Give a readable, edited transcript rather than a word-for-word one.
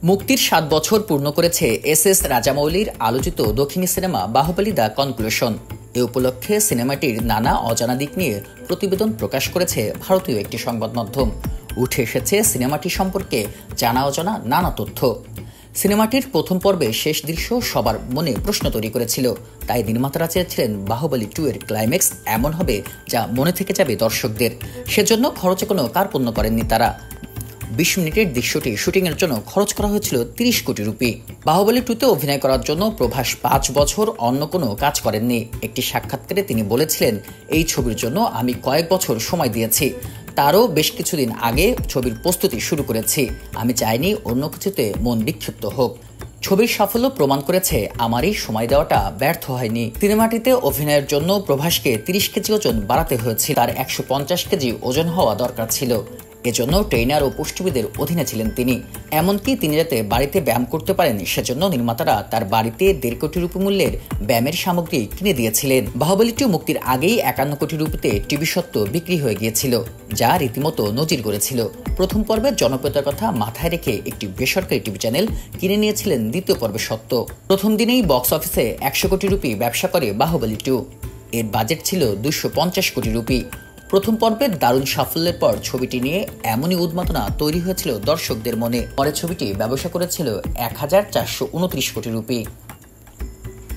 মুক্তির ৭ বছর পূর্ণ করেছে এস রাজামৌলির আলোচিত দক্ষিণী সিনেমা বাহুবলী দ্য কনক্লুশন। এ উপলক্ষে সিনেমাটির নানা অজানা দিক নিয়ে প্রতিবেদন প্রকাশ করেছে ভারতীয় একটি সংবাদ মাধ্যম। উঠে এসেছে সিনেমাটি সম্পর্কে জানা অজানা নানা তথ্য। সিনেমাটির প্রথম পর্বে শেষ দৃশ্য সবার মনে প্রশ্ন তৈরি করেছিল, তাই নির্মাতারা চেয়েছিলেন বাহুবলী 2 এর ক্লাইম্যাক্স এমন হবে যা মনে থেকে যাবে দর্শকদের। সেজন্য খরচে কোনো কার্পণ্য করেননি তারা। ২০ মিনিটের দৃশ্যটি শুটিংয়ের জন্য খরচ করা হয়েছিল ৩০ কোটি রুপি। বাহুবলী 2তে অভিনয় করার জন্য প্রভাস ৫ বছর অন্য কোনো কাজ করেননি। একটি সাক্ষাৎকারে তিনি বলেছিলেন, এই ছবির জন্য আমি কয়েক বছর সময় দিয়েছি, তারও বেশ কিছুদিন আগে ছবির প্রস্তুতি শুরু করেছি। আমি চাইনি অন্য কিছুতে মন বিক্ষিপ্ত হোক। ছবির সাফল্য প্রমাণ করেছে আমার এই সময় দেওয়াটা ব্যর্থ হয়নি। সিনেমাটিতে অভিনয়ের জন্য প্রভাসকে ৩০ কেজি ওজন বাড়াতে হয়েছে, তার ১৫০ কেজি ওজন হওয়া দরকার ছিল। এজন্য ট্রেনার ও পুষ্টিবিদের অধীনে ছিলেন তিনি। এমনকি তিনি যাতে বাড়িতে ব্যায়াম করতে পারেন সেজন্য নির্মাতারা তার বাড়িতে ১.৫ কোটি রুপি মূল্যের ব্যায়ামের সামগ্রী কিনে দিয়েছিলেন। বাহুবলী 2 মুক্তির আগেই ৫১ কোটি রুপিতে টিভি সত্ত্ব বিক্রি হয়ে গিয়েছিল, যা রীতিমতো নজির গড়েছিল। প্রথম পর্বের জনপ্রিয়তার কথা মাথায় রেখে একটি বেসরকারি টিভি চ্যানেল কিনে নিয়েছিলেন দ্বিতীয় পর্বের সত্ত্ব। প্রথম দিনেই বক্স অফিসে ১০০ কোটি রুপি ব্যবসা করে বাহুবলী 2। এর বাজেট ছিল ২৫০ কোটি রুপি। প্রথম পর্বের দারুণ সাফল্যের পর ছবিটি নিয়ে এমনই উন্মাদনা তৈরি হয়েছিল দর্শকদের মনে। পরে ছবিটি ব্যবসা করেছিল ১,৪২৯ কোটি রুপি।